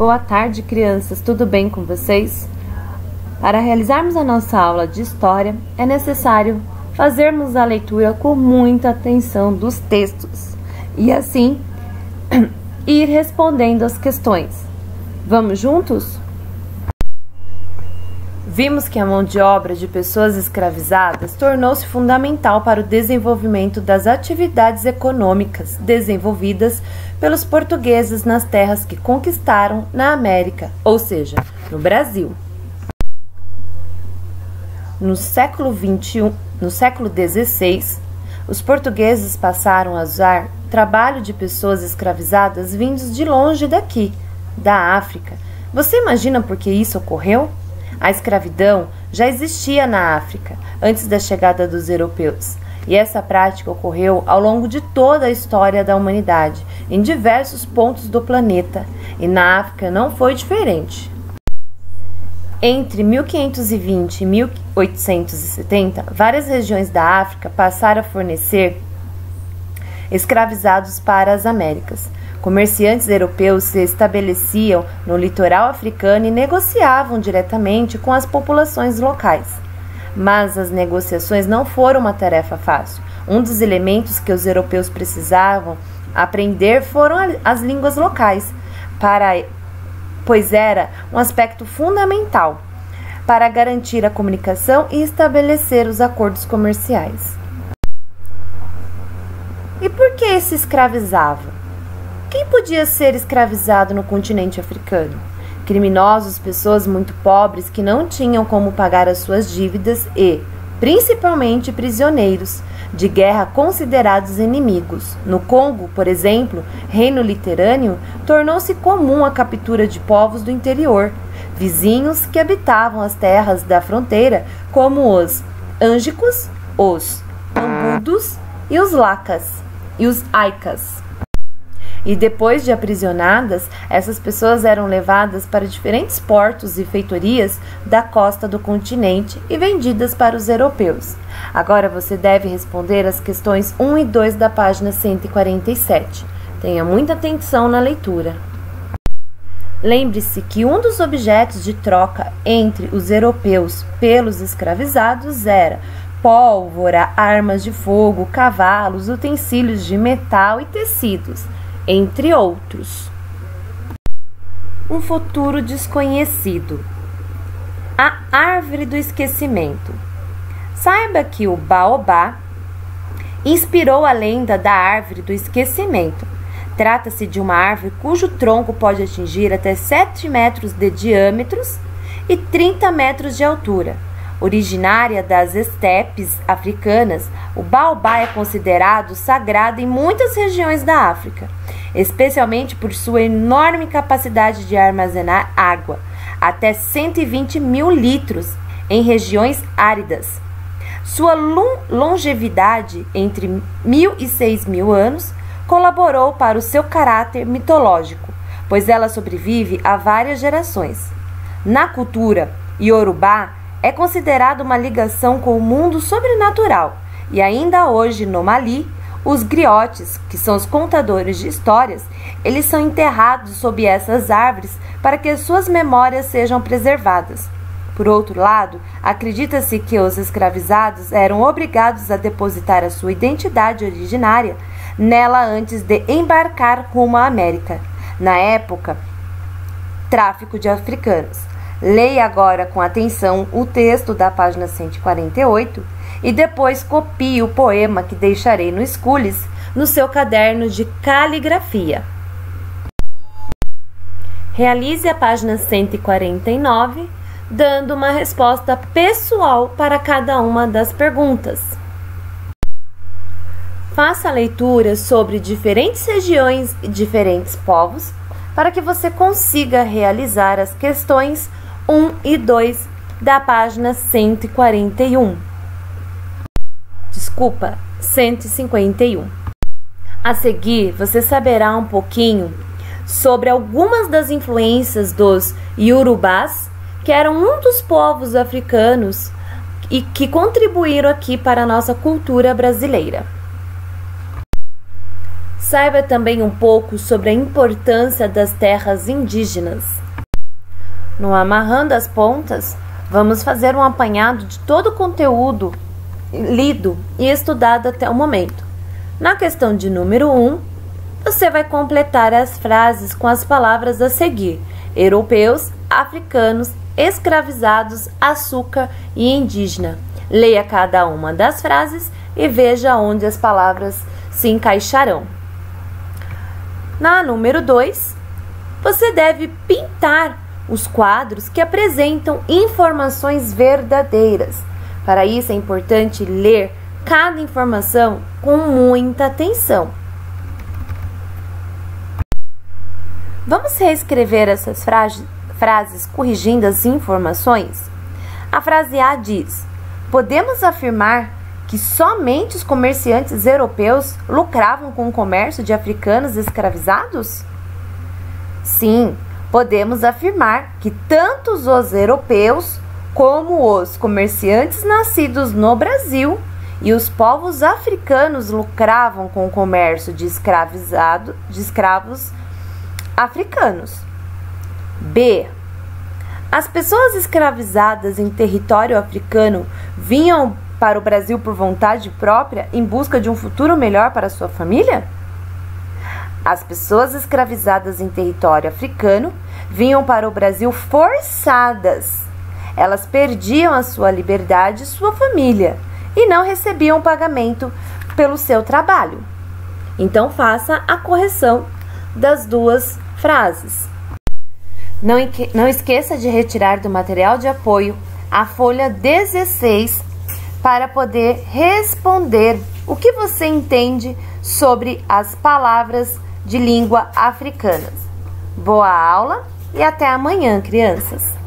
Boa tarde, crianças. Tudo bem com vocês? Para realizarmos a nossa aula de história, é necessário fazermos a leitura com muita atenção dos textos e assim ir respondendo as questões. Vamos juntos? Vimos que a mão de obra de pessoas escravizadas tornou-se fundamental para o desenvolvimento das atividades econômicas desenvolvidas pelos portugueses nas terras que conquistaram na América, ou seja, no Brasil. No século XVI, os portugueses passaram a usar trabalho de pessoas escravizadas vindos de longe daqui, da África. Você imagina por que isso ocorreu? A escravidão já existia na África antes da chegada dos europeus, e essa prática ocorreu ao longo de toda a história da humanidade, em diversos pontos do planeta, e na África não foi diferente. Entre 1520 e 1870, várias regiões da África passaram a fornecer escravizados para as Américas. Comerciantes europeus se estabeleciam no litoral africano e negociavam diretamente com as populações locais. Mas as negociações não foram uma tarefa fácil. Um dos elementos que os europeus precisavam aprender foram as línguas locais, pois era um aspecto fundamental para garantir a comunicação e estabelecer os acordos comerciais. E por que se escravizava? Quem podia ser escravizado no continente africano? Criminosos, pessoas muito pobres que não tinham como pagar as suas dívidas e, principalmente, prisioneiros de guerra considerados inimigos. No Congo, por exemplo, reino litorâneo, tornou-se comum a captura de povos do interior, vizinhos que habitavam as terras da fronteira, como os Ângicos, os Ambudos e os Lacas e os Aicas. E depois de aprisionadas, essas pessoas eram levadas para diferentes portos e feitorias da costa do continente e vendidas para os europeus. Agora você deve responder as questões 1 e 2 da página 147. Tenha muita atenção na leitura. Lembre-se que um dos objetos de troca entre os europeus pelos escravizados era pólvora, armas de fogo, cavalos, utensílios de metal e tecidos, entre outros. Um futuro desconhecido. A árvore do esquecimento. Saiba que o baobá inspirou a lenda da árvore do esquecimento. Trata-se de uma árvore cujo tronco pode atingir até 7 metros de diâmetro e 30 metros de altura. Originária das estepes africanas, o baobá é considerado sagrado em muitas regiões da África, especialmente por sua enorme capacidade de armazenar água, até 120 mil litros em regiões áridas. Sua longevidade, entre 1.000 e 6.000 anos, colaborou para o seu caráter mitológico, pois ela sobrevive a várias gerações. Na cultura iorubá, é considerada uma ligação com o mundo sobrenatural, e ainda hoje no Mali, os griotes, que são os contadores de histórias, eles são enterrados sob essas árvores para que suas memórias sejam preservadas. Por outro lado, acredita-se que os escravizados eram obrigados a depositar a sua identidade originária nela antes de embarcar rumo à América. Na época, tráfico de africanos. Leia agora com atenção o texto da página 148 e depois copie o poema que deixarei no Schools no seu caderno de caligrafia. Realize a página 149, dando uma resposta pessoal para cada uma das perguntas. Faça a leitura sobre diferentes regiões e diferentes povos para que você consiga realizar as questões 1 e 2 da página 141. Desculpa, 151. A seguir, você saberá um pouquinho sobre algumas das influências dos iorubás, que eram um dos povos africanos e que contribuíram aqui para a nossa cultura brasileira. Saiba também um pouco sobre a importância das terras indígenas. No Amarrando as Pontas, vamos fazer um apanhado de todo o conteúdo lido e estudado até o momento. Na questão de número 1, você vai completar as frases com as palavras a seguir: europeus, africanos, escravizados, açúcar e indígena. Leia cada uma das frases e veja onde as palavras se encaixarão. Na número 2, você deve pintar os quadros que apresentam informações verdadeiras. Para isso é importante ler cada informação com muita atenção. Vamos reescrever essas frases corrigindo as informações? A frase A diz: podemos afirmar que somente os comerciantes europeus lucravam com o comércio de africanos escravizados? Sim, podemos afirmar que tanto os europeus como os comerciantes nascidos no Brasil e os povos africanos lucravam com o comércio de escravos africanos. B. As pessoas escravizadas em território africano vinham para o Brasil por vontade própria em busca de um futuro melhor para sua família? As pessoas escravizadas em território africano vinham para o Brasil forçadas. Elas perdiam a sua liberdade e sua família e não recebiam pagamento pelo seu trabalho. Então faça a correção das duas frases. Não esqueça de retirar do material de apoio a folha 16 para poder responder o que você entende sobre as palavras de língua africanas. Boa aula e até amanhã, crianças!